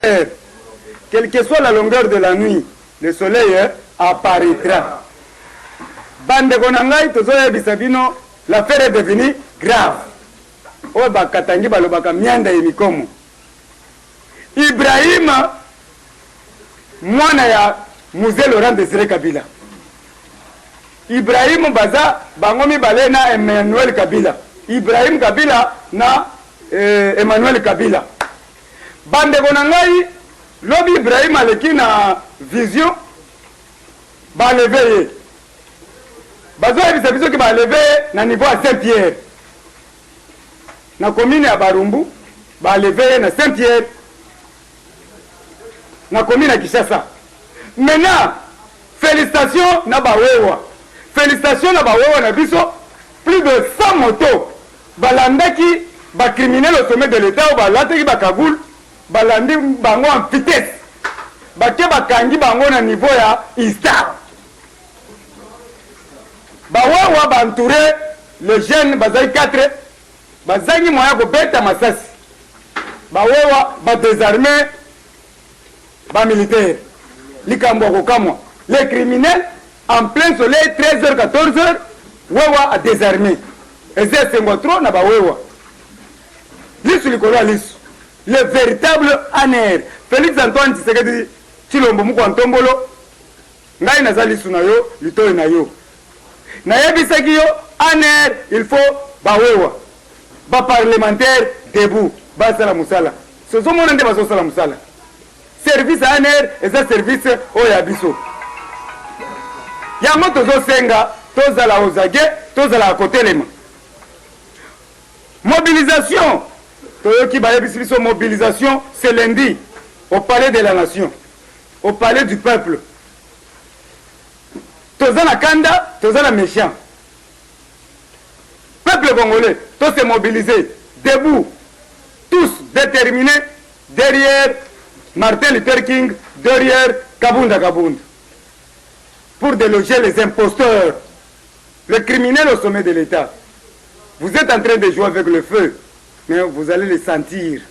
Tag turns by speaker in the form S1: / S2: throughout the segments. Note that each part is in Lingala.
S1: Quelle que soit la longueur de la nuit, le soleil apparaîtra. Bande konangai tozoya bisabino, l'affaire est devenue grave. O bakatangi balobaka mianda yemikomo. Ibrahim mwana ya Mzee Laurent Désiré Kabila. Ibrahim baza bangomi balena Emmanuel Kabila. Ibrahim Kabila na Emmanuel Kabila. Bande konangai lobi Ibrahim aleki na vision ba lever. Bazo ebisa biso ki ba lever na niveau à Saint-Pierre. Na commune ya Barumbu ba lever na Saint-Pierre. Na commune ya Kinshasa. Maintenant, félicitations na bawewa. Félicitations na bawewa na biso plus de 100 motos. Balandaki ba criminel au sommet de l'État ou balataki ba Kagoul, balandi bango en vitesse. Bake bakangi bango na niveau ya Istar. Bawewa ba entouré les jeunes bazai 4 bazangi moya ko beta masasi. Bawewa ba désarmer ba militaire. Les criminels en plein soleil 13h 14h wewa a désarmé. Et c'est trop na ba wewa. Lisu likolo lisu. Le véritable aner. Félix Antoine Tshisekedi Tshilombo muko ntombolo. Ngai naza lisu na yo, litoyi na yo. Na yebisaki yo aner, il faut ba wewa. Ba parlementaire debout, ba sala musala. Sozo mona nde ba so sala musala. Service à aner et ça service au yabiso. Yango tozo senga, toza la ozage, toza la côté lema. Mobilisation. Toyoki baye biso mobilisation c'est lundi au palais de la nation, au palais du peuple. Toza la kanda, toza la méchant. Peuple congolais, tous se mobiliser, debout, tous déterminés derrière Martin Luther King, derrière Kabunda Kabunda, pour déloger les imposteurs, les criminels au sommet de l'État. Vous êtes en train de jouer avec le feu, mais vous allez le sentir.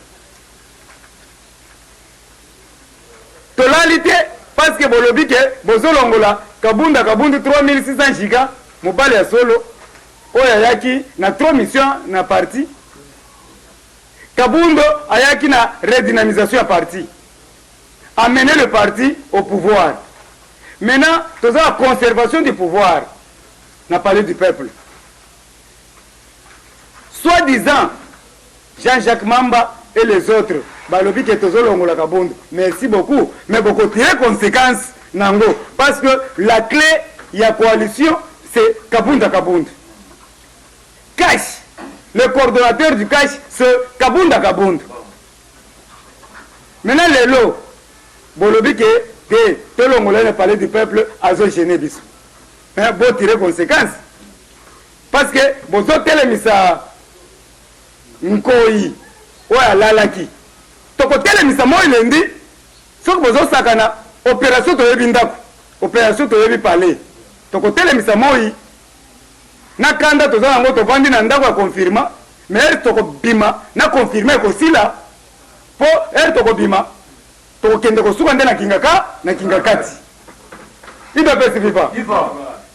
S1: Tolalité, parce que Bolobike, Bozolongola, Kabunda Kabunda 3600 gigas, Mobile ya solo, Oyayaki, na 3 missions na parti. Kabundo Ayaki na redynamisation à parti. Amener le parti au pouvoir. Maintenant, tout ça, la conservation du pouvoir. N'a parlé du peuple. Soi-disant, Jean-Jacques Mamba et les autres, balobi ke tozolongola Kabundo. Merci beaucoup, mais beaucoup tirer conséquences nango parce que la clé de la coalition c'est Kabunda Kabunda. Cash, le coordonnateur du cash c'est Kabunda Kabunda. Maintenant les lots bolobi ke te tolongola le palais du peuple azo gêner biso. Mais bon tirer conséquences parce que bozo telemisa nkoi oya lalaki toko telemisa moi lendi soko bozo sakana opération toyebi ndako opération toyebi palais toko telemisa moi na kanda tozo yango tovandi na ndako ya confirma mais toko bima na confirmer ko sila po toko bima tokende kosuka nde na kingakati ibe pesi viva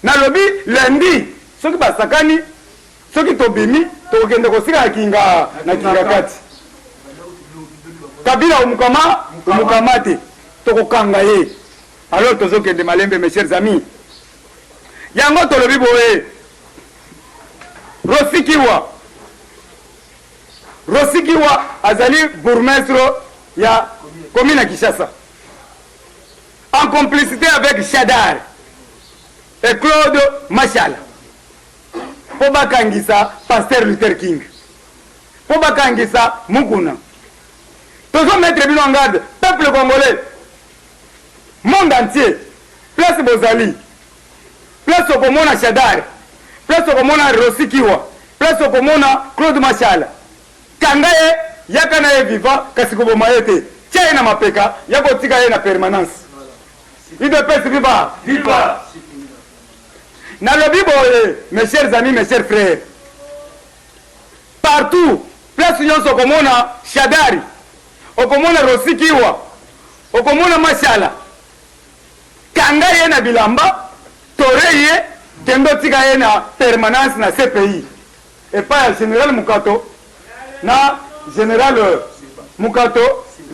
S1: na lobi lundi soki basakani soki tobimi tokende kosika na kingakati Kabila umukamate tokokanga ye alors tozokende malembe mes chers amis yango tolobi boye Rosikiwa azali bourgmestre ya commune à Kinshasa, en complicité avec Chadar et Claude Machal, pour bakangisa Pasteur Luther King, pour bakangisa Mukuna. Toujours mettre bien en garde, peuple congolais, monde entier, place Bozali, place au Komona Chadar, place au Komona Rosikiwa, place au Komona Claude Machal. Kangaye, yakana ye vivant, kasikobo maete. Tiens na mapeka, yako tika ye na permanence. Il de pèse viva. Viva. Na lobi boye, mes chers amis, mes chers frères. Partout, place Union Sokomona, Chadari. okomona Rosikiwa, okomona Mashala, kanga ye na bilamba, tore ye, kendo tika ye na permanence na CPI. Et pas général Mukato, na général Mukato,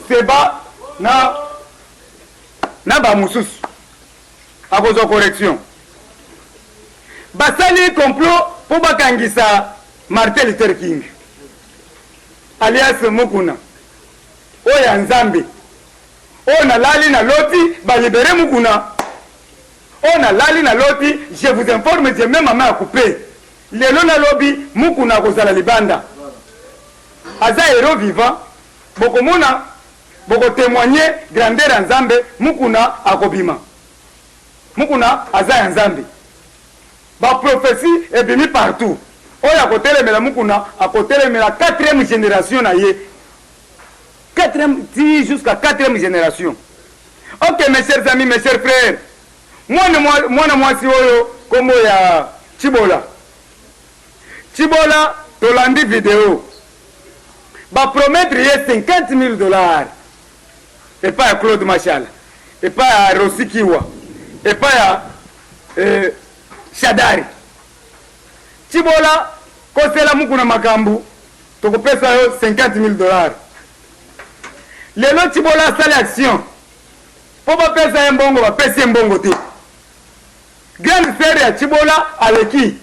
S1: Seba, na Bamusus, à cause de correction. Basali complot pour bakangisa Martin Luther King, alias Mukuna. Oya Nzambe. On a lali na loti, ba libérer Mukuna. On a lali na loti, je vous informe, j'ai même ma main à couper. Lelo na lobi, Mukuna kozala libanda. Aza héros vivant, boko mona, boko témoigner grandeur Nzambe, Mukuna akobima. Mukuna aza Nzambe. Ba prophétie est venue partout. Oya kotelemela Mukuna, akotelemela 4e génération na ye. 4e, jusqu'à 4e génération. Ok, mes chers amis, mes chers frères. Moi, si oyo, comme ya Chibola. Chibola, tolandi vidéo. Va promettre $50,000. Et pas à Claude Machal. Et pas à Rosikiwa. Et pas à Shadari. Chibola, kosela Mukuna makambu. Tokopesa yo $50,000. Lelo Chibola sale action. Po ba pesa mbongo ba pesa mbongo te. Grande sœur ya Chibola aleki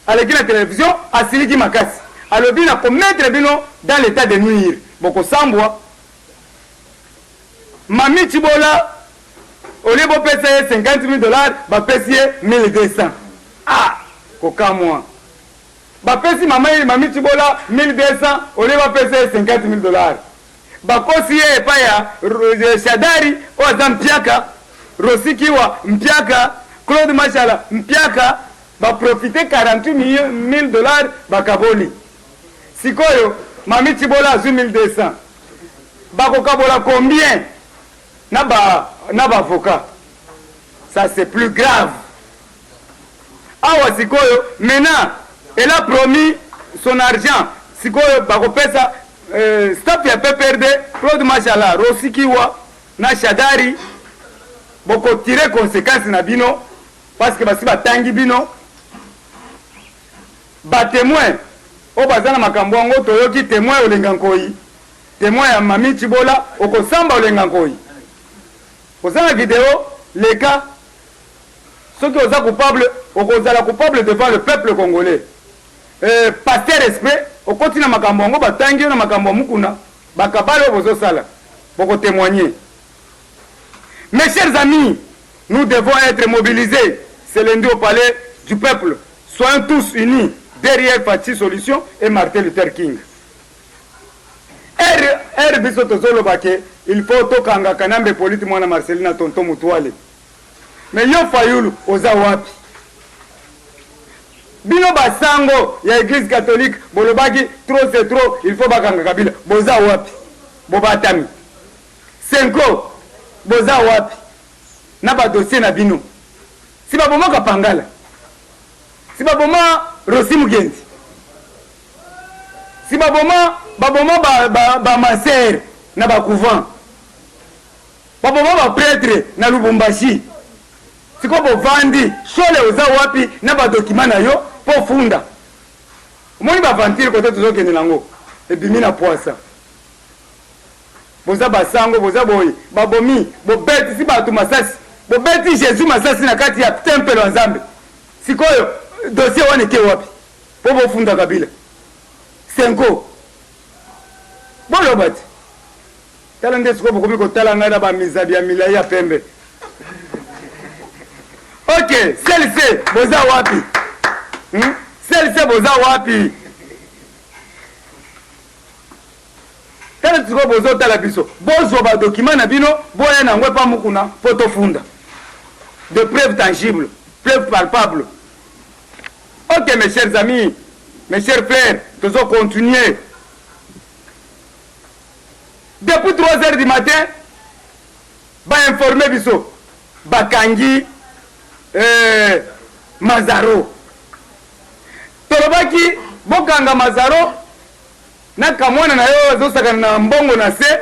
S1: la télévision asiliki makasi. Alobi na commettre bino dans l'état de nuire. Boko sambwa. Mami Chibola ole bo pesa $50,000 ba pesa $1,200. Ah, kokamwa. Ba pesa mami Chibola $1,200 ole ba pesa $50,000. Bakosi ye pa ya Shadari oza mpiaka, Rosikiwa mpiaka, Claude Mashala mpiaka, ba profiter $48,000 bakaboli. Sikoyo mami Chibola azu $1,200. Bakokabola combien na ba avocat. Ça c'est plus grave. Awa sikoyo maintenant elle a promis son argent. Sikoyo bakopesa staff ya PPRD, Claude Mashala, Rosikiwa na Shadari boko tirer conséquence na bino parce que basi batangi bino ba témoin o bazana makambo ngo toyoki témoin olenga nkoi, témoin ya mami Chibola okosamba olenga nkoi. Kozana vidéo les cas ceux qui osa coupable okozala coupable devant le peuple congolais. Pasteur respect okoti na makambo ngo batangi na makambo Mukuna bakabalo bozo sala boko témoigner. Mes chers amis, nous devons être mobilisés. C'est lundi au palais du peuple. Soyons tous unis derrière Fatih Solution et Martin Luther King. Biso tozolo bake il faut tokanga kanambe politi mwana Marcelina tonton Mutuale. Mais yo fayulu oza wapi? Bino basango ya église catholique bolobaki trop c'est trop il faut bakanga Kabila boza wapi? Bobatami. Senko boza wapi? Na ba dossier na bino. Si baboma Kapangala. Si baboma Rosi Mugenzi. Si baboma ba maser na ba couvent. Baboma ba prêtre na Lubumbashi. Siko bovandi shole oza wapi na ba document na yo po funda. Omoni ba vantire kote tozokende nango. Ebimi na poisa. Boza basango boza boyi babomi bobeti si batu masasi bobeti Jésus masasi na kati ya temple wa Nzambe. Sikoyo dossier wane ke wapi? Po bofunda Kabila. Senko. Bolo bati. Tala nde siko bokomi kotala ngana ba mizabi ya milai ya pembe. Ok, celle-ci boza wapi? Celle-ci boza wapi? Tala tsiko bozo tala biso. Bozo ba document na bino, boya na ngwe pa Mukuna, photo funda. De preuves tangibles, preuves palpables. Ok mes chers amis, mes chers frères, nous allons continuer. Depuis 3 heures du matin, ba informer biso, bakangi Mazaro. Tolobaki bokanga Mazaro na kamwana na yo azosakana na mbongo na se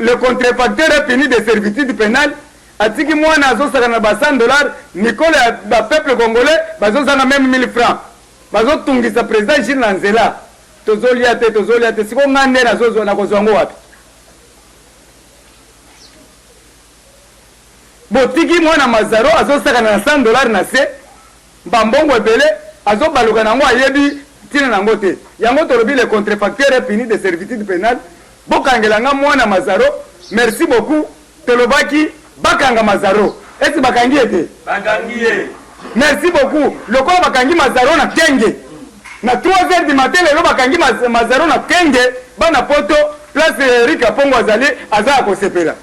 S1: le contrefacteur est puni de servitude pénale atiki mwana azosakana na ba $100 mikolo ya bapeuple congolais bazozanga même 1000 francs bazotungisa président Gilles na nzela tozolia te siko nga nde nakozwa ngo wapi botiki mwana mazaro azosakana na $100 na se bambongo ebele azobaluka nango ayebi tina nango te yango tolobi le contrefacteur est puni de servitude pénale bokangelanga mwana mazaro merci beaucoup tolobaki bakanga mazaro esi bakangi ete
S2: bakangi ye
S1: merci beaucoup lokola bakangi mazaro na kenge na 3h du matin lelo bakangi mazaro na kenge bana poto place Eric Apongo azali aza akosepela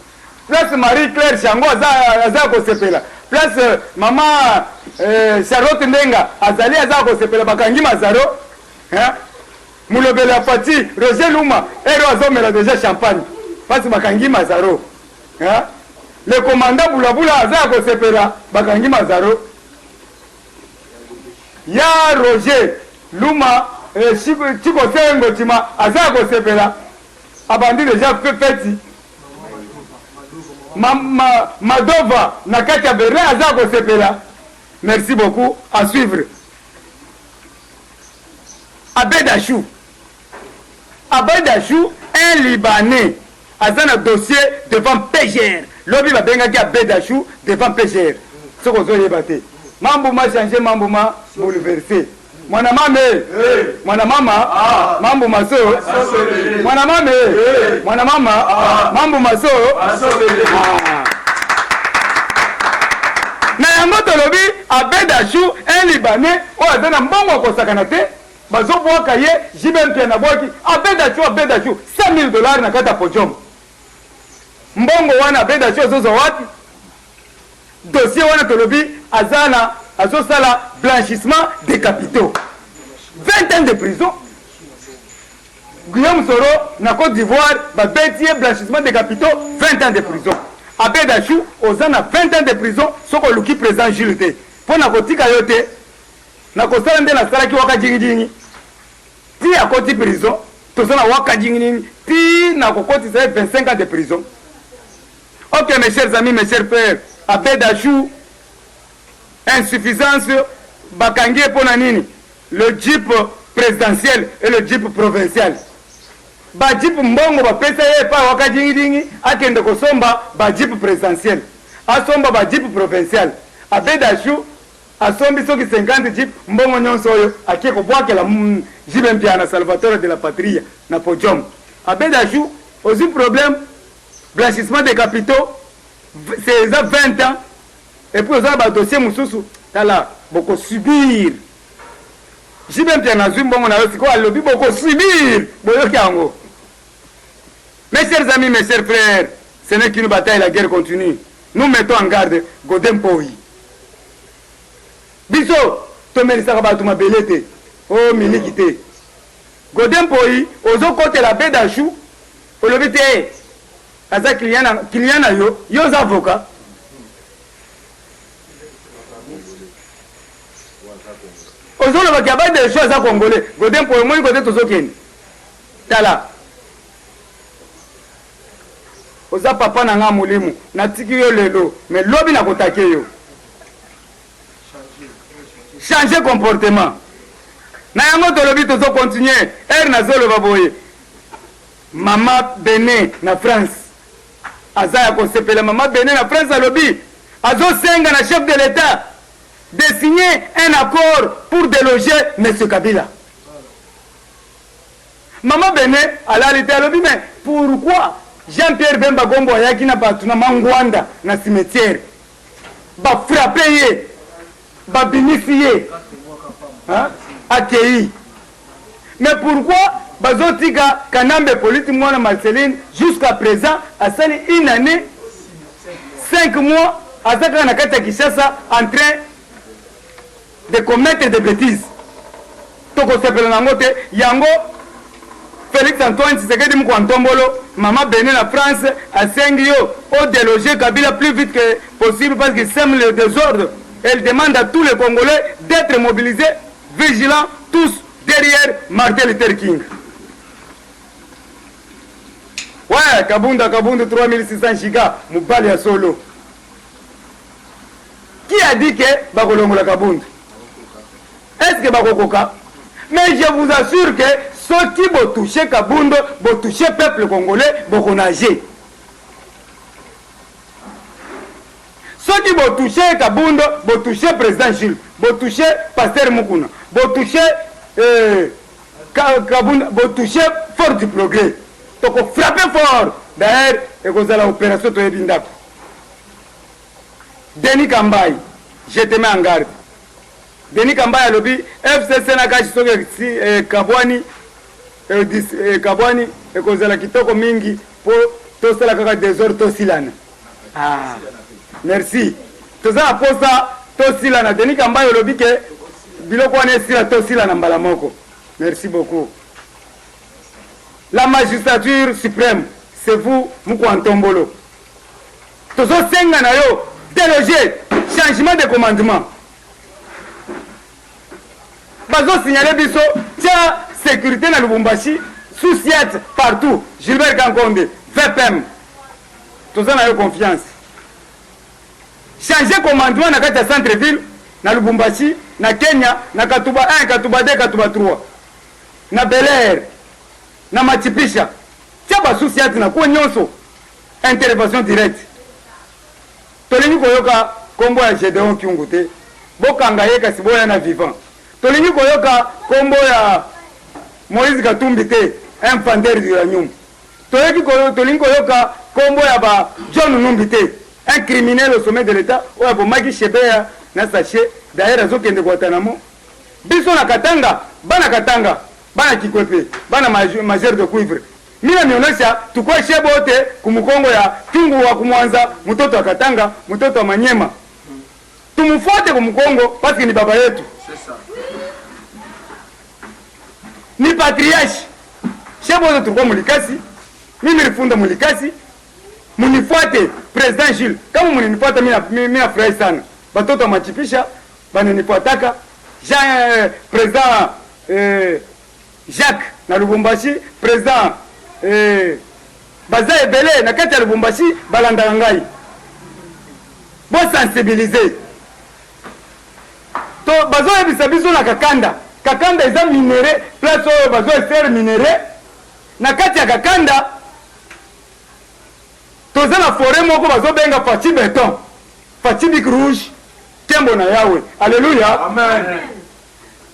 S1: place Marie Claire Chango aza akosepela place mama Charlotte Ndenga azali aza akosepela bakangi mazaro mulobele ya Fati Roger Luma ero azomela déjà champagne parce bakangi mazaro le commandant Bulabula aza akosepela bakangi mazaro ya Roger Luma Chiko Sengo Tima aza akosepela abandi déjà feti Madova na kati ya Berlin aza akosepela merci beaucoup à suivre Abedachou un Libanais aza na dossier devant PGR lobi babengaki Abedachou devant PGR soko zoyeba te mambo ma changer mambo ma bouleverser mwana mame mwana mama mambo maso mwana mame mwana mama mambo maso na yango tolobi Abedachou un Libanais oyo aza na mbongo akosakana te bazobwaka ye jibempia na bwaki Abedachou $100,000 na kati ya podium mbongo wana Abedachou azozwa wapi dossier wana tolobi azosala blanchissement des capitaux 20 ans de prison Guillaume Soro na Côte d'Ivoire babeti ye blanchissement des capitaux 20 ans de prison Abedachou oza na 20 ans de prison soko luki président Jules te mpo na kotika yo te na kosala nde nasalaki waka jingijingi ti akoti prison toza na waka jingijingi ti na kokotisa 25 ans de prison. Ok mes chers amis, mes chers frères, Abedachou insuffisance bakangi pona nini le jeep présidentiel et le jeep provincial ba jeep mbongo bapesa ye pa waka jingijingi akende kosomba ba jeep présidentiel asomba ba jeep provincial Abedachou asombi soki 50 jeep mbongo nyonso oyo akie kobwakela jibe mpia na Salvatore de la Patria na podium. Abedachou aussi problème blanchissement des capitaux c'est 20 ans et puis aux autres dossiers mususu tala boko subir jibe mpia na mbongo na yosiko alobi boko subir boyoki yango. Mes chers amis, mes chers frères, ce n'est qu'une bataille, la guerre continue. Nous mettons en garde Godem Poyi. Biso, tomelisaka bato mabele te. Oh, miliki te. Godem Poyi, ozo kote la Abedachou, olobi te, aza client na yo za avocat. Ozo lo baki Abedachou aza congolais. Godem Poyi, moi kote tozo keni. Tala. Oza papa na nga mulimu natiki yo lelo mais lobi na kotake yo changer comportement na yango tolobi tozo continuer na zoloba boye mama Bené na France aza ya kosepela mama Bené na France alobi azosenga na chef de l'État de signer un accord pour déloger monsieur Kabila. Mama Bené alali te alobi mais pourquoi Jean-Pierre Bemba Gombo ayaki na batu na mangwanda na cimetière ba frappé ye ba binisi ye akei mais pourquoi bazotika Kanambe Politi mwana Marceline jusqu'à présent asali une année 5 mois azaka na kati ya Kinshasa en train de commettre des bêtises toko sepela nango te yango Félix Antoine Tshisekedi Mkwantombolo, Maman Bené la France, a sengi yo au déloger Kabila plus vite que possible parce qu'il sème le désordre. Elle demande à tous les Congolais d'être mobilisés, vigilants, tous derrière Martin Luther King. Ouais, Kabunda 3600 giga mobali ya solo. Qui a dit que bakolongola Kabunda? Est-ce que bakokoka? Mais je vous assure que ceux qui vont toucher Kabunda vont toucher le peuple congolais, vont nager. Ceux qui vont toucher Kabunda vont toucher le président Jules, vont toucher Pasteur Mukuna, vont toucher Kabunda, vont toucher Fort du Progrès. Donc frapper fort. D'ailleurs, et vous allez l'opération de Ebindako. Denis Kambaye, je te mets en garde. Denis Kambaye a lobby, FCC na kashi soke Kabwani, Kabwani, et vous allez kitoko mingi pour tout cela kaka désordre to silana. Ah, merci. Tout ça pour ça, to silana. Denis Kambaye a lobby que biloko ane sila to silana mbalamoko. Merci beaucoup. La magistrature suprême, c'est vous, Moukou Tozo senga na yo, déloger, changement de commandement. Bazo signalé biso, tiens, sécurité na Lubumbashi, sous siège partout. Gilbert Kankonde, VPM. Tozo na yo confiance. Changer commandement na kati ya centre-ville, na Lubumbashi, na Kenya, na Katuba 1, Katuba 2, Katuba 3. Na Bel Air. Na machipisha tia basusi ati na kwa nyonso intervention directe tolingi koyoka kombo ya Gedeon Kyungu te bokanga ye kasi boya na vivant tolingi koyoka kombo ya Moïse Katumbi te infantère du Ranyum tolingi koyoka kombo ya ba John Numbi te un criminel au sommet de l'état oya bomaki Shebeya na sachet d'ailleurs azokende Guantanamo biso na Katanga bana Kikwepe, bana majeur de cuivre. Mina mionesha tukua shebo wote kumukongo ya Kyungu wa Kumwanza, mtoto wa Katanga, mtoto wa Manyema. Tumufuate kumukongo parce que ni baba yetu. C'est ça. Ni patriarche. Shebo wote tukua mulikasi. Mimi nilifunda mulikasi. Munifuate President Jules. Kama muninifuata mimi nafurahi sana. Batoto wa machipisha bananifuataka. Jean President Jacques na Lubumbashi, président baza ebele na kati ya Lubumbashi balanda ngai. Bo sensibiliser. To bazo ebisa biso na Kakanda. Kakanda eza minéré, place oyo bazo extraire minéré. Na kati ya Kakanda toza na forêt moko bazo benga Fachi Beton. Fachi Bic Rouge. Tembo na Yawe. Alléluia. Amen.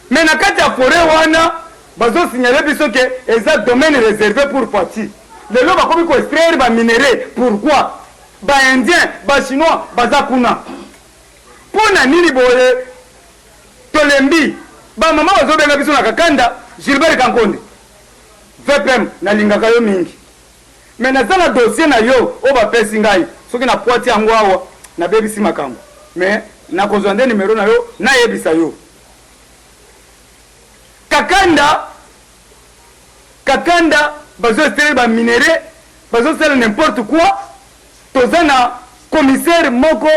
S1: Mais na kati ya forêt wana bazo signaler biso que eza domaine réservé pour Fachi. Les gens bakomi ko extraire ba minéré. Pourquoi? Ba indien, ba chinois, baza kuna. Pona nini boye tolembi ba mama bazo benga biso na Kakanda Gilbert Kankonde. VPM na lingaka yo mingi. Mais na zana dossier na yo o ba pesi ngai. Soki na poati yango awa na bebisi makambo. Mais na kozwande numéro na yo na yebisa yo. Kakanda bazo extraire ba minéré, bazo faire n'importe quoi. Tozana commissaire moko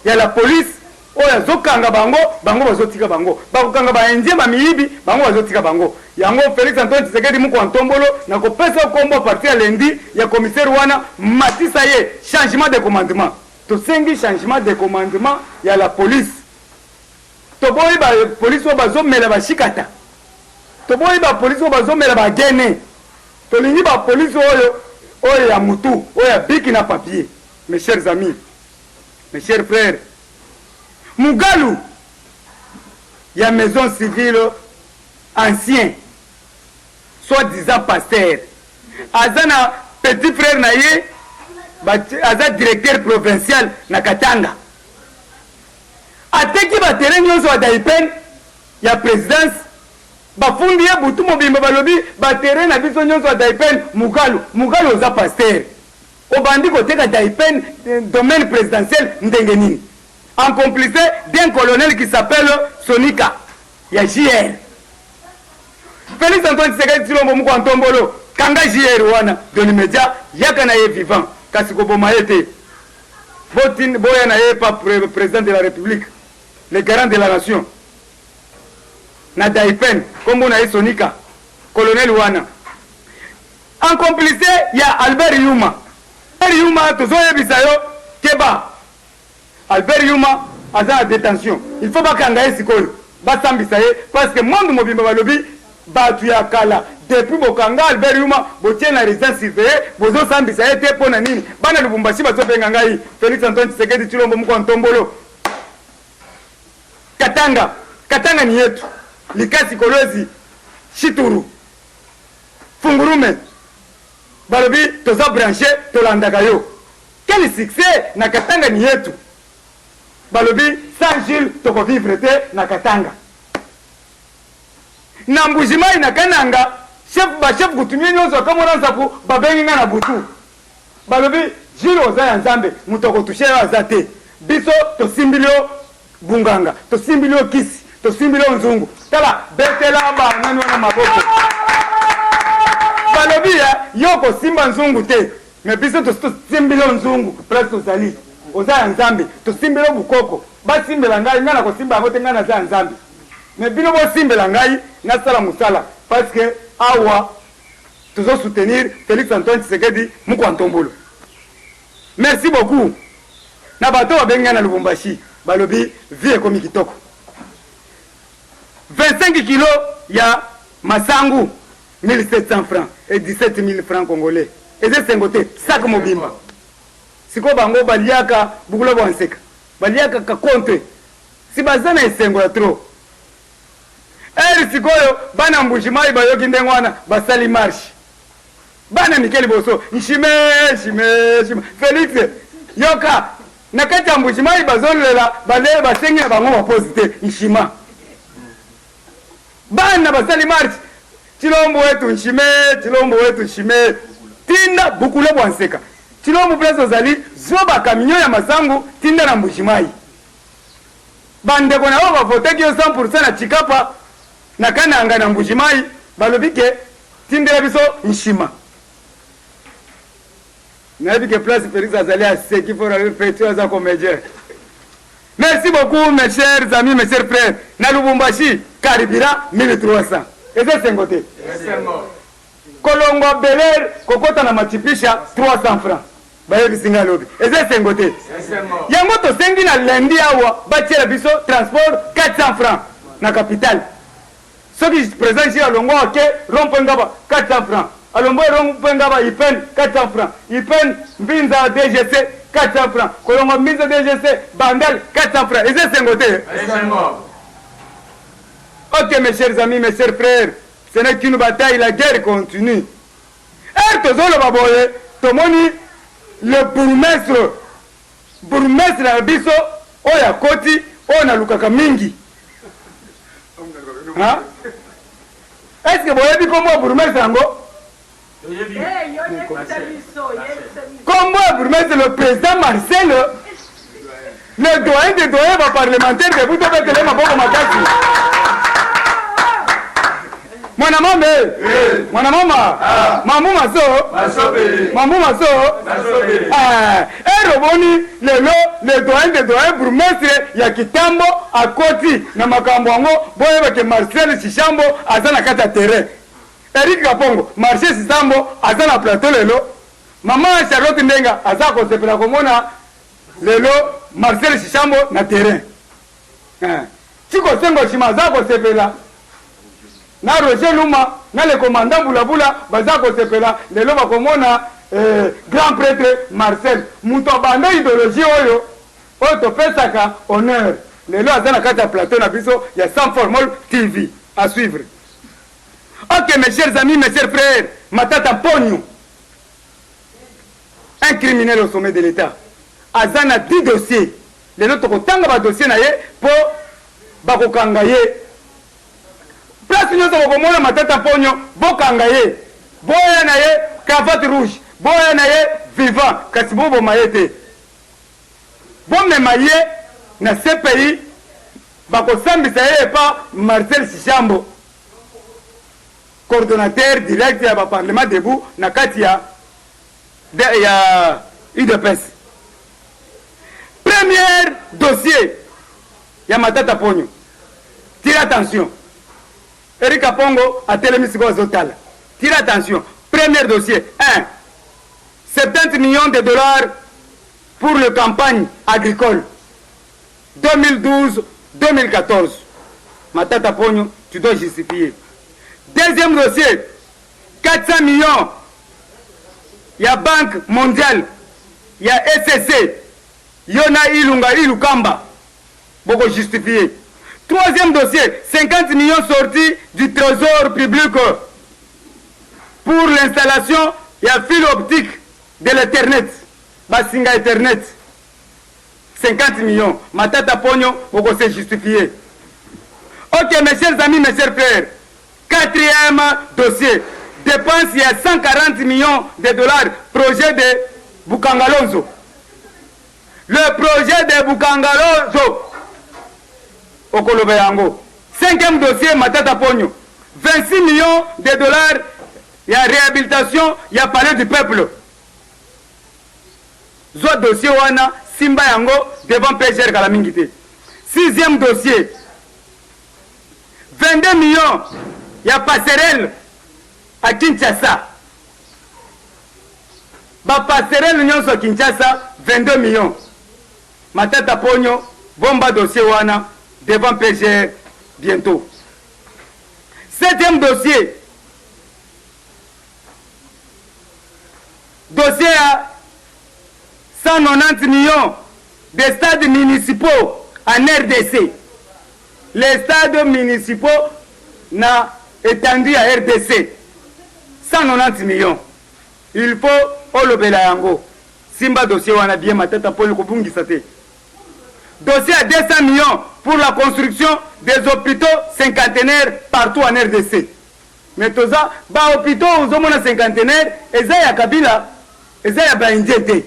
S1: ya la police oya zokanga bango bazo tika bango. Bakokanga ba indien ba miyibi bazo tika bango. Yango Félix Antoine Tshisekedi muko Antombolo na ko pesa kombo parti ya lundi ya commissaire wana matisa ye changement de commandement. To sengi changement de commandement ya la police. To boyi ba police o bazo mela ba shikata. To boyi ba police o bazo mela ba gene. To lingi ba police oyo ya mutu, oyo ya biki na papier. Mes chers amis, mes chers frères, Mugalu ya maison civile ancien, soi-disant pasteur. Azana petit frère na ye, aza directeur provincial na Katanga. Ateki ba terrain nyonso wa Daipen ya présidence bafundi ye butu mobimba balobi ba terrain na biso nyonso wa Daipen Mugalu oza pasteur. Obandi koteka Daipen domaine présidentiel ndenge nini? En complicité d'un colonel qui s'appelle Sonika ya JR. Félix Antoine Tshisekedi Tshilombo muko Antombolo kanga JR wana de l'immédiat yaka na ye vivant kasi ko boma yete botin boya na ye pas président de la République, le garant de la nation na Daipen kombo na ye Sonika colonel wana en complicité ya Albert Yuma. Albert Yuma tozoyebisa yo keba Albert Yuma aza en détention. Il faut bakanga ye sikoyo basambisa ye parce que monde mobimba balobi batu ya kala depuis bokanga Albert Yuma botie na résidence surveillée bozosambisa ye te mpona nini bana Lubumbashi bazobenga ngai Félix Antoine Tshisekedi Tshilombo Muko Ntombolo. Katanga ni yetu, Likasi Kolwezi, Shituru, Fungurume, balobi toza branché tolandaka yo. Quel succès na Katanga ni yetu. Balobi sans Gilles toko vivre te na Katanga. Na Mbujimai na Kananga, chef kutumie nyonso kamona nzapu babengi nga na butu. Balobi Gilles oza ya Nzambe, mutoko tushe yo azate. Biso tosimbilio Bunganga, tosimbilio Kisi, tosimbilio Nzungu. Tala betela ba nani wana maboko. Balobi yoko simba Nzungu te. Mais biso tosimbilio Nzungu, place tozali. Oza ya Nzambe, tosimbilio Bukoko. Ba simbela ngai ngana ko simba ngote ngana za Nzambe. Mais bino bo simbela ngai na sala musala parce que awa tozo soutenir Félix Antoine Tshisekedi Muko Ntombolo. Merci beaucoup. Na bato babenga na Lubumbashi. Balobi vie komi kitoko 25 kilos ya masangu 1700 francs et 17 000 francs congolais et c'est sengote sac mobimba siko bango baliaka bukula bwanseka baliaka ka compte si bazana esengo ya trop sikoyo bana Mbujimai bayoki ndengwana basali marche bana Mikeli Boso nshime Félix yoka na kati ya Mbujimai bazolela bale basengi na bango baposite nshima bana basali march Tshilombo wetu nshime tinda bukule bwanseka Tshilombo place ozali zoba kaminyo ya masangu tinda na Mbujimai bandeko na oba voteki yo 100% na Chikapa na Kananga na Mbujimai balobike tindela biso nshima. Nabi que place Félix azali à ce qu'il faut répéter aux comédiens. Merci beaucoup mes chers amis, mes chers frères. Na Lubumbashi karibira 1300. Et c'est sengote. Kolongo Beler kokota na machipisha 300 francs. Baye bisinga lobi. Et c'est sengote. Yango to sengi na lundi awa bachela biso transport 400 francs na capitale. Ce qui présente ici à Longo ke rompengaba 400 francs. Alombo rompengaba ipen 400 francs. Ipen Mbinza DGC 400 francs. Kolongo Mbinza DGC Bandel 400 francs. Et c'est sengote. Ok mes chers amis, mes chers frères, ce n'est qu'une bataille, la guerre continue. Et tozolo baboye, tomoni le bourgmestre na biso oya koti ona lukaka mingi. Hein? Est-ce que boyebi kombo bourgmestre yango? Kombo bourgmestre le président Marcel, le doyen des doyens parlementaires de Bouto Betele Maboko Makasi. Mwanamama mamuma so eroboni lelo le doyen de doyen bourgmestre ya kitambo akoti na makambo yango boyeba ke Marcel Shishambo aza na kati ya terrain. Eric Kapongo Marcel Shishambo aza na plateau lelo. Mama Charlotte Ndenga aza kosepela komona lelo Marcel Shishambo na terrain. Chiko Sengo Shima aza kosepela na Roger Luma na le commandant Bulabula baza kosepela lelo bakomona grand prêtre Marcel muto banda idéologie oyo topesaka honneur lelo aza na kati ya plateau na biso ya Sans Formol TV à suivre. Ok mes chers amis, mes chers frères, Matata Pogno, un criminel au sommet de l'État, aza na 10 dossiers lelo tokotanga ba dossier na ye po bakokanga ye. Place nyonso bokomona Matata Pogno bokanga ye boya na ye cravate rouge boya na ye vivant kasi boboma ye te bomema ye na CPI bakosambisa ye epa Marcel Shishambo coordonnateur direct ya baparlement debout na kati ya UDPS. Premier dossier ya Matata Pogno, tire attention. Eric Kapongo a télémis quoi zotala. Tire attention. Premier dossier, 1. 70 millions de dollars pour la campagne agricole 2012-2014. Matata Pogno, tu dois justifier. Deuxième dossier, 400 millions. Il y a Banque mondiale, il y a SCC, il y en a Ilunga, Ilukamba. Beaucoup justifié. Troisième dossier, 50 millions sortis du trésor public pour l'installation, il y a fil optique de l'Ethernet. Basinga Ethernet. 50 millions. Matata Pogno, beaucoup c'est justifié. Ok, mes chers amis, mes chers frères. Quatrième dossier. Dépense, il y a 140 millions de dollars. Projet de Bukangalonzo. Le projet de Bukangalonzo. Okolobe Yango. Cinquième dossier, Matata Pogno. 26 millions de dollars. Il y a réhabilitation, il y a palais du peuple. Zo dossier wana, Simba Yango, devant PGR Kalamingite. Sixième dossier. 22 millions. Il y a passerelle à Kinshasa. Ba passerelle nyonso à Kinshasa, 22 millions. Matata Pogno, bomba dossier wana, devant PGR bientôt. Septième dossier. Dossier à 190 millions de stades municipaux en RDC. Les stades municipaux n'ont étendu à RDC. 190 millions. Il faut Olobela Yango. Simba dossier wana bien Matata Pogno Kobungi Sate. Dossier à 200 millions pour la construction des hôpitaux cinquantenaires partout en RDC. Mais tout ça, ba hôpitaux aux hommes cinquantenaires, et ça y a Kabila, et ça y a Baindjete.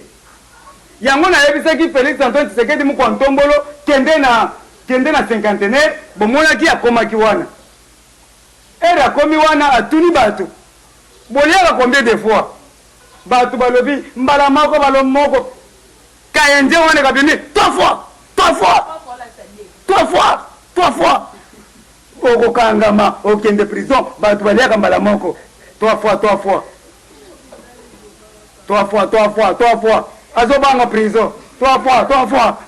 S1: Yango na yebisaki Félix Antoine Tshisekedi mu Ntombolo kende na cinquantenaire, bomona ki akomaki wana. Era komi wana atuni batu. Boliaka combien de fois? Batu balobi mbala moko balomoko. Kayenje wana kabini 3 fois. 3 fois. 3 fois. 3 fois. Oko kangama okende prison batu baliaka mbala moko. 3 fois, 3 fois. 3 fois, 3 fois, 3 fois. Azobanga prison. 3 fois, 3 fois.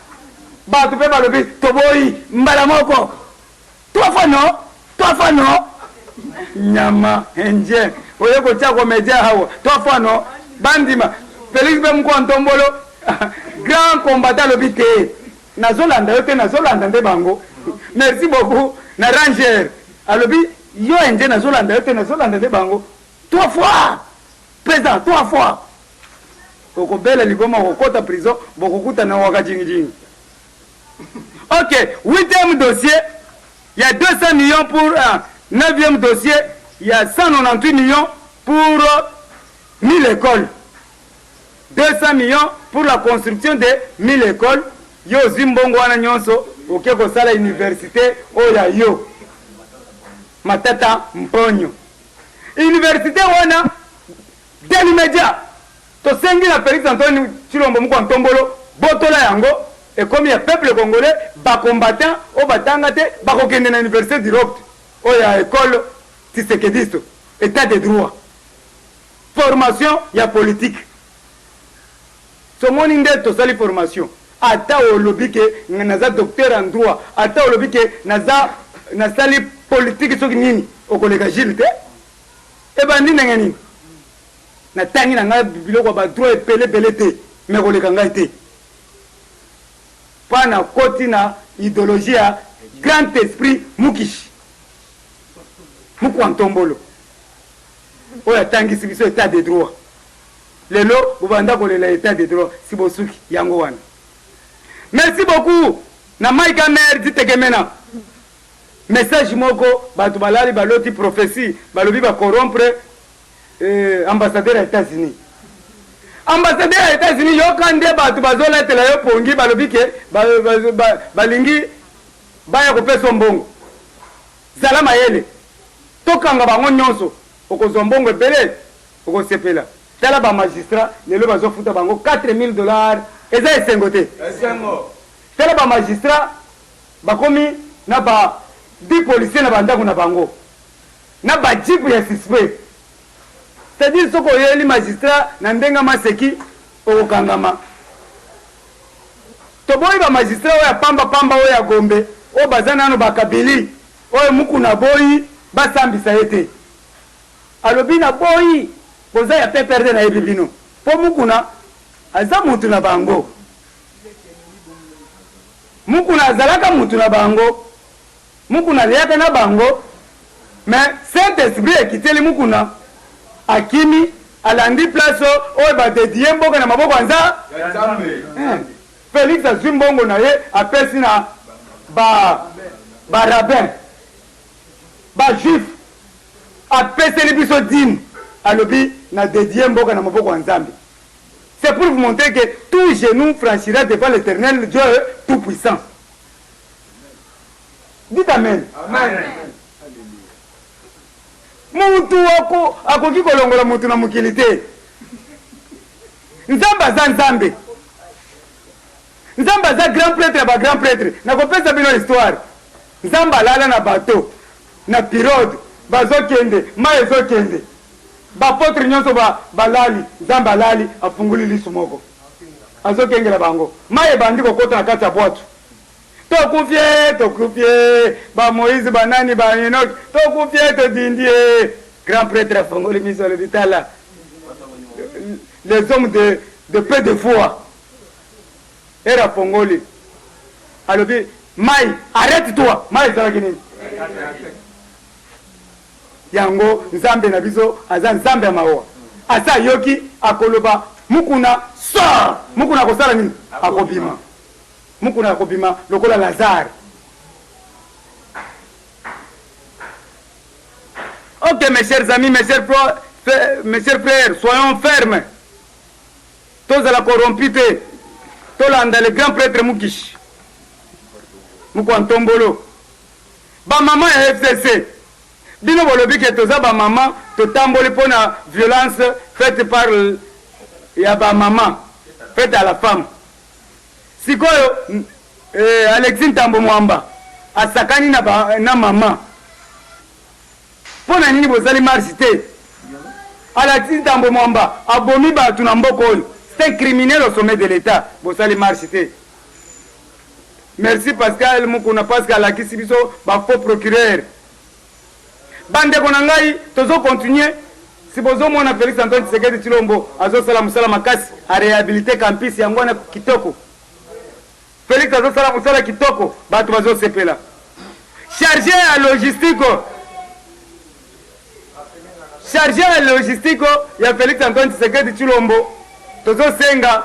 S1: Batu pe balobi toboyi mbala moko. 3 fois non? 3 fois non? Nyama enje. Oye ko cha ko media hawo. 3 fois non? Bandima. Félix be mko Ntombolo. Grand combattant lobité. Nazolanda yote nazolanda nde bango. Merci beaucoup. Na Ranger. Alobi yo enje nazolanda yote nazolanda nde bango. 3 fois. Président 3 fois. Oko bela ligoma okota prison bokokuta na waka jingi. OK, 8e dossier, il y a 200 millions pour un 9e dossier, il y a 198 millions pour 1000 écoles. 200 millions pour la construction de 1000 écoles. Yo zimbongo wana nyonso okeko sala université oya yo. Matata Mponyo. Université wana dès l'immédiat. To sengi na Félix Antoine Tshilombo mu Ntombolo botola yango et comme il y a peuple congolais ba combattant au batanga te ba kokende na université d'Europe oya école Tshisekedisto état de droit. Formation ya politique. Somoni nde to sali formation. Ata olobi ke naza docteur en droit, ata olobi ke naza na sali politique soki nini okoleka Gilles te. E bandi nangani. Na tangi na nga biloko ba droit epele te mais koleka ngai te. Pana koti na idéologie ya grand esprit Mukishi. Muku Ntombolo. Oya tangi si biso état de droit. Lelo bobanda kolela état de droit si bosuki yango wana. Merci beaucoup. Na Maïka Mer ditegemena. Message moko batu balali baloti prophétie balobi ba corrompre ambassadeur des États-Unis. Ambassadeur des États-Unis yo kande batu bazola tela yo pongi balobi ke balingi baya kopesa mbongo. Zala mayele. Tokanga bango nyonso okozwa mbongo ebele okosepela. Tala ba magistrat lelo bazofuta bango $4000 eza esengote. Esengo. Tala ba magistrat bakomi na ba 10 policiers na bandako na bango. Na ba jeep ya suspect. c'est-à-dire soko yeli magistrat na ndenga maseki okokangama toboyi ba magistrat oyo ya pamba oyo ya Gombe oyo baza nano bakabili oyo mukuna boyi basambisa ye te alobi na boyi boza ya peperde na yebi bino po mukuna aza mutu na bango mukuna azalaka mutu na bango mukuna aliyaka na bango mais Saint-Esprit ekiteli mukuna akimi alandi place oyo badedie mboka na maboko anza Félix azwi mbongo na ye apesi na barabin bajuif apeseli biso dîme alobi na dédie mboka na maboko ya Nzambe. C'est pour vous montrer que tout genou franchira devant l'Éternel Dieu tout-puissant. Dites Amen. Amen. Mutu wako akoki kolongola mutu na mukili te. Nzambe aza Nzambe. Nzambe aza grand prêtre ba grand prêtre. Nakopesa bino histoire. Nzambe alala na bateau na pirogue bazokende mai ezokende. Bapotre nyonso balali Nzambe alali afunguli lisu moko. Azokengela bango. Mai ebandi kokota na kati ya bwatu. Tokufie ba Moïse banani ba Enoch tokufie todindie grand prêtre afongoli miso le bitala les hommes de peu de foi era fongoli alobi mai arrête-toi mai zalaki nini yango Nzambe na biso aza Nzambe ya mawa asa yoki akoloba mukuna sort mukuna kosala nini akobima mukuna akobima lokola Lazare. Ok mes chers amis, mes chers frères, soyons fermes. Tous à la corrompite, tous là dans le grand prêtre Mukish, Mukwantombolo. Ba maman ya FCC. Bino bolobi ke toza ba maman to tamboli pona violence faite par ya ba maman, faite à la femme. Sikoyo Alexis Ntambo Mwamba asakani na mama pona nini bozali marche te Alexis Ntambo Mwamba abomi batu na mboko oyo c'est un criminel au sommet de l'état bozali marche te. Merci Pascal Mukuna Pascal alakisi biso ba faux procureur bandeko na ngai tozo continuer si bozo mona Félix Antoine Tshisekedi Tshilombo azo sala musala makasi a réhabiliter campus yango na kitoko. Félix azosala musala kitoko bato bazosepela chargé ya logistique ya Félix Antoine Tshisekedi Tshilombo tozosenga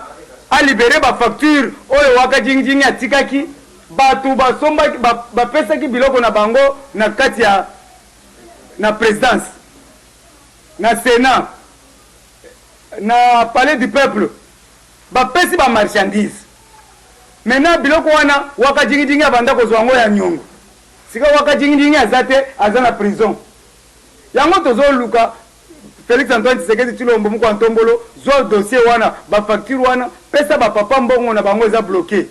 S1: alibere bafacture oyo waka jingjingi atikaki bato basombaki bapesaki biloko na bango na kati ya na présidence na sénat na palais du peuple bapesi ba marchandise. Maintenant biloko wana waka jingi abanda kozwa ngo ya nyongo sika waka jingi azate azana prison yango tozo luka Félix Antoine Tshisekedi Tshilombo Mukwantombolo zo dossier wana ba facture wana pesa ba papa mbongo na bango eza bloqué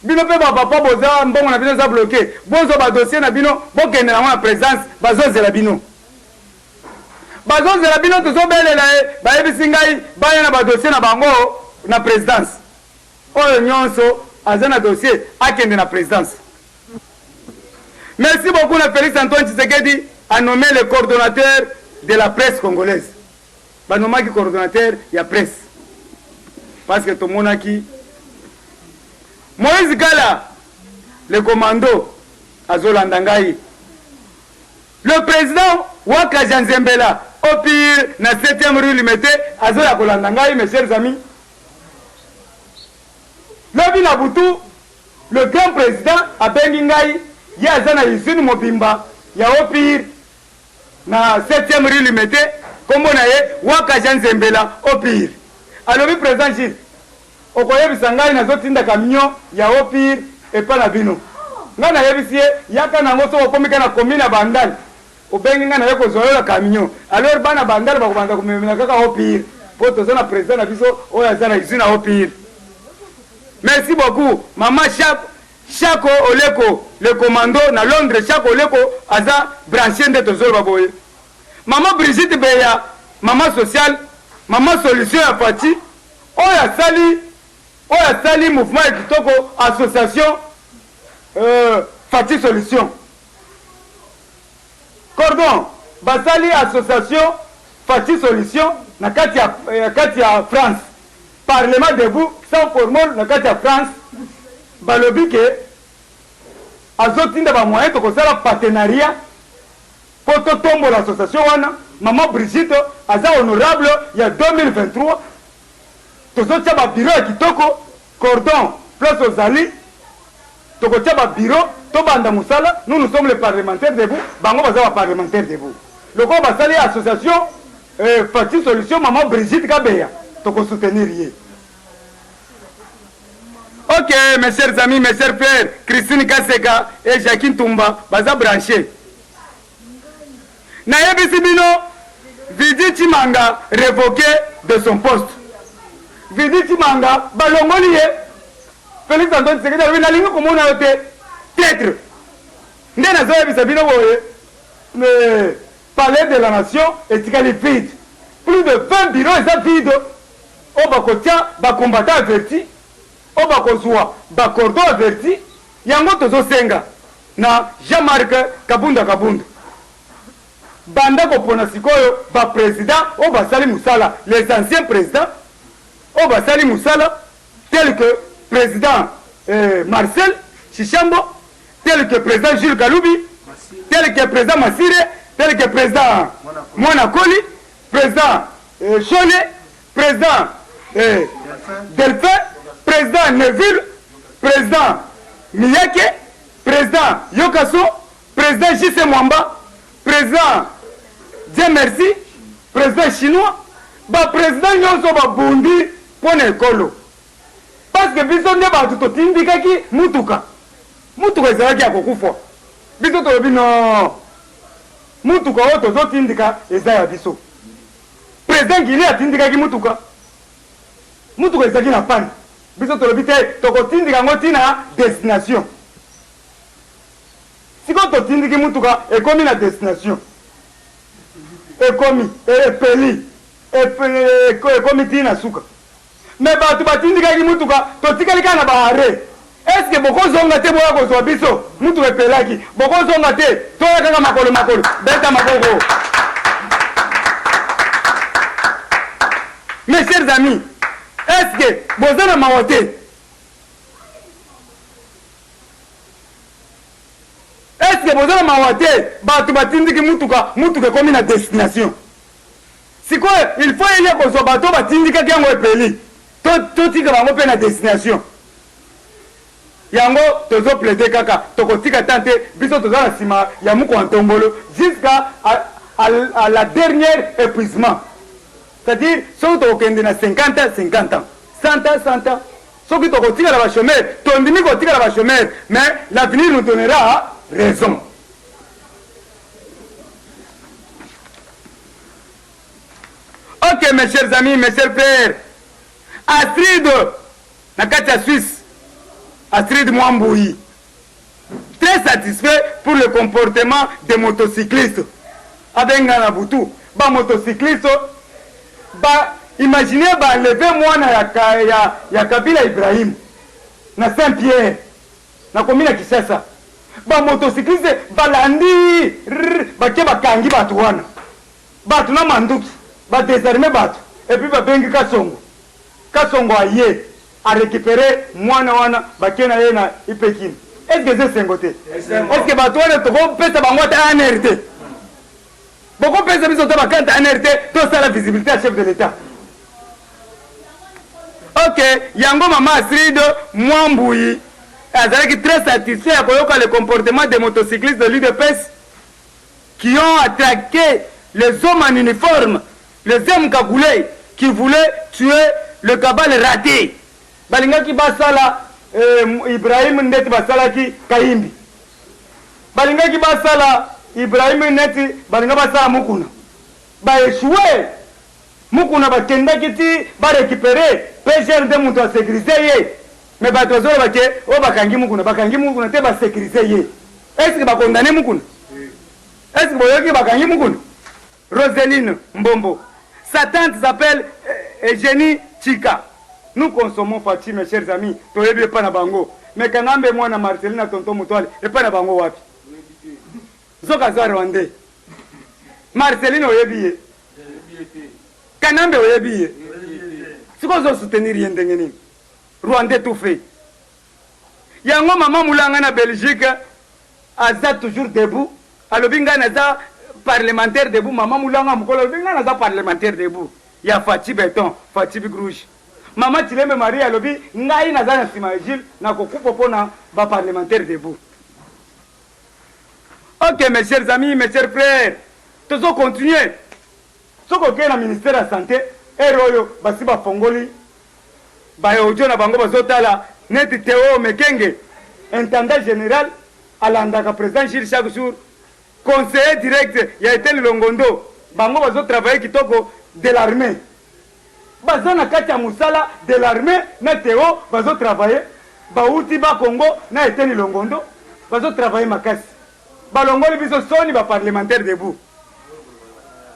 S1: bino pe ba papa boza mbongo na bino eza bloqué bozo ba dossier na bino bokende na présence bazozela bino tozo belela ba yebisi ngai baya na ba dossier na bango na présidence oyo nyonso azana dossier akende na présidence. Merci beaucoup na Félix Antoine Tshisekedi a nommé le coordonnateur de la presse congolaise. Banomaki coordonnateur ya presse. Parce que tomonaki Moïse Gala le commando azolanda ngai. Le président Waka Janzembela au pire na 7e rue Limete azoya kolanda ngai mes chers amis. Lobi na butu le grand président abengi ngai ya azana usine mobimba ya opir na 7e rue Limete kombo na ye Waka Jean Zembela opir alobi président Gilles okoyebisa ngai nazotinda camion ya opir epa na bino ngai nayebisi ye yaka nango so okomika na commune Bandal obengi ngai na ye kozolola camion alors bana Bandal bakobanda komemela kaka opir po toza na président na biso oyo azana usine ya opir. Merci beaucoup. Maman Chako Oleko, le commando na Londres, Chako Oleko, aza branché de Tozoro Baboye. Maman Brigitte Beya, maman social, maman solution ya Fati, oyo asali mouvement ya kitoko association Fati solution. Cordon, basali association Fati solution na kati ya France. Parlement debout sans formule na kati ya France. Balobi ke azotinda ba moyen to kosala partenariat pour to tombo l'association wana. Maman Brigitte aza honorable ya 2023. Tozotia ba bureau ya kitoko Cordon place aux alliés. Tokotia ba bureau to banda musala. Nous sommes les parlementaires debout. Bango baza ba parlementaires debout. Loko basali association Fati solution maman Brigitte Kabeya. Toko soutenir yé. Ok, mes chers amis, mes chers frères, Christine Kaseka et Jacqueline Tumba, baza branché. Nayebi Sibino, Vidi Chimanga révoqué de son poste. Vidi Chimanga, balongoli ye. Félix Antoine Tshisekedi, il a lingu komona yote. Peut-être. Ndena Zoyebi Sabino boye. Le palais de la nation est vide. Plus de 20 bureaux sont vides. O bakotia, ba combattant averti. O bakozwa, ba cordon averti. Yango tozo senga. Na Jean-Marc Kabunda. Banda kopona sikoyo, ba président, o basali Moussala. Les anciens présidents, o basali Moussala. Tel que président Marcel Chichambo. Tel que président Jules Kaloubi. Tel que président Massire. Tel que président Monakoli. Président Cholet. Président Delphin. Président Neville. Président Miyake. Président Yokaso. Président Jesse Mwamba. Président Dieu merci. Président chinois. Ba président nyonso ba bundi pone ekolo. Parce que biso nde ba tutotindikaki mutuka. Mutuka ezalaki ya kokufa. Biso tolobi no. Mutuka oyo tozotindika eza ya biso. Président Guinée atindikaki mutuka. Mutuka ezalaki na pani. Biso tolobi te tokotindika ngo tina destination. Siko totindiki mutuka ekomi na destination. Ekomi epeli. Ekomi tina suka. Mais bato batindikaki mutuka totikali kana ba arrêt. Est-ce que boko zonga te boya kozwa biso mutuka epelaki. Boko zonga te toya kaka makolo. Beta makoko. Mes chers amis, est-ce que bozana mawote? Est-ce que bozana mawote bato batindiki mutuka ekomi na destination? Siko il faut ile kozwa bato batindika yango epeli. Totika bango pe na destination. Yango tozo plaider kaka tokotika tante biso toza na sima ya muko antombolo jusqu'à à la dernière épuisement. C'est-à-dire so tokende na 50 ans 100 ans so ki tokotika la ba chômeur tondimi kotika la ba chômeur mais l'avenir nous donnera raison. Ok mes chers amis, mes chers frères, Astrid Nakatia Suisse, Astrid Mwamboui, très satisfait pour le comportement des motocyclistes. Abenga na butu, ba motocyclistes, ba imaginez ba lever mwana ya Kabila Ibrahim na Saint-Pierre na komina Kisasa. Ba motocyclistes balandi bakie bakangi batu wana. Batu na manduki, ba désarmer batu et puis ba bengi Kasongo aye a récupéré mwana wana bakena ye na ipekini. Est-ce que c'est sengoté? Est-ce que bato wana toko pesa bango ta ANRT? Boko pesa biso ta bakanta ANRT to ça la visibilité à chef de l'État. Ok, yango mama Astrid Mwamboui est très satisfait à koyoka le comportement des motocyclistes de l'UDPS qui ont attaqué les hommes en uniforme, les hommes cagoulés qui voulaient tuer le cabal raté. Balingaki basala Ibrahim Ndeti basalaki Kaimbi. Balingaki basala Ibrahim Ndeti balinga basala Mukuna. Ba échoué. Mukuna bakendaki ti ba récupérer PGR de muto a sécuriser ye. Mais bato zo bake o bakangi Mukuna te ba sécuriser ye. Est-ce que ba condamner Mukuna? Est-ce que boyoki bakangi Mukuna? Roseline Mbombo Sa tante s'appelle Eugénie Chika. Nous consommons Fachi, mes chers amis. Toyebi pas na bango. Mais quand on moi na Marcelina tonton Mutuali, et pas na bango wapi. Zoka za Rwandais. Marcelina oyebi. Kanambe oyebi. Si vous soutenir rien d'engeni. Rwandais tout fait. Yango maman moulanga na Belgique aza toujours debout. Alobinga naza parlementaire debout. Maman moulanga mukolo alobinga naza parlementaire debout. Ya Fachi Beton, Fachi Big Rouge. Maman Tilembe Marie alobi ngai naza na sima Gilles na kokupo pona ba parlementaire debout. Ok mes chers amis, mes chers frères, tous continuer. Soko ke na ministère de la santé eroyo basi ba fongoli ba yojo na bango bazotala net Théo Mekenge, intendant général alandaka président Gilles chaque jour, conseiller direct ya Etienne Longondo, bango bazo travailler kitoko de l'armée. Bazo na kati ya musala de l'armée na Théo bazo travailler, ba uti ba Congo na Etienne Longondo bazo travailler makasi. Ba longoli biso soni ba parlementaire debout.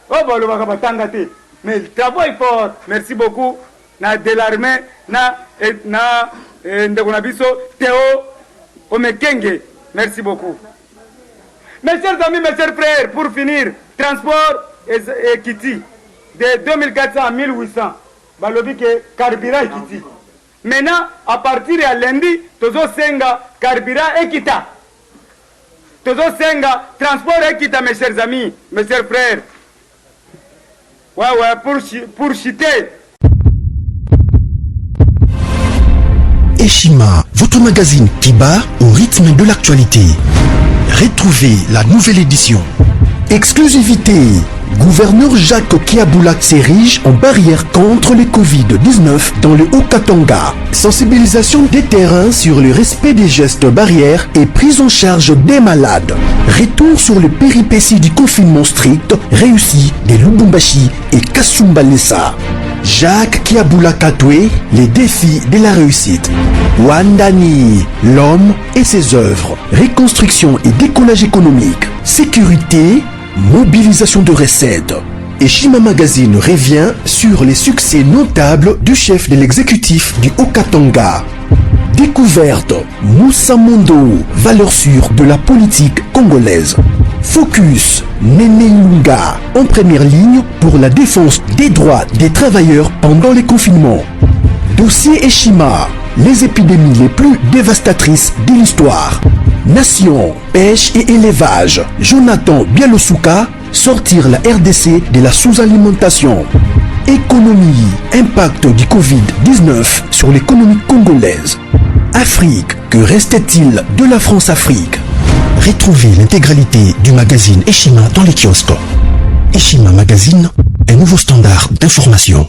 S1: Oh ba lo baka batanga te. Mais le travail fort. Merci beaucoup na de l'armée na ndeko na biso Théo Omekenge. Merci beaucoup. Mes chers amis, mes chers frères, pour finir, transport et Kiti de 2400 à 1800. Balobi ke carburant et Kiti. Maintenant, à partir de lundi, tozo senga carburant et Kita. Tozo senga transport et Kita, mes chers amis, mes chers frères. Ouais, pour chiter.
S2: Eshima, votre magazine qui bat au rythme de l'actualité. Retrouvez la nouvelle édition. Exclusivité. Gouverneur Jacques Kiaboulak s'érige en barrière contre le Covid-19 dans le Haut-Katanga. Sensibilisation des terrains sur le respect des gestes barrières et prise en charge des malades. Retour sur les péripéties du confinement strict réussi de Lubumbashi et Kasumbalesa. Jacques Kiaboulak Atoué, les défis de la réussite. Wandani, l'homme et ses œuvres. Reconstruction et décollage économique. Sécurité, mobilisation de recettes. Eshima Magazine revient sur les succès notables du chef de l'exécutif du Haut-Katanga. Découverte, Moussa Mondo, valeur sûre de la politique congolaise. Focus, Nene Ilunga, en première ligne pour la défense des droits des travailleurs pendant les confinements. Dossier Eshima, les épidémies les plus dévastatrices de l'histoire. Nation, pêche et élevage. Jonathan Bialosuka, sortir la RDC de la sous-alimentation. Économie, impact du Covid-19 sur l'économie congolaise. Afrique, que restait-il de la France-Afrique? Retrouvez l'intégralité du magazine Eshima dans les kiosques. Eshima Magazine, un nouveau standard d'information.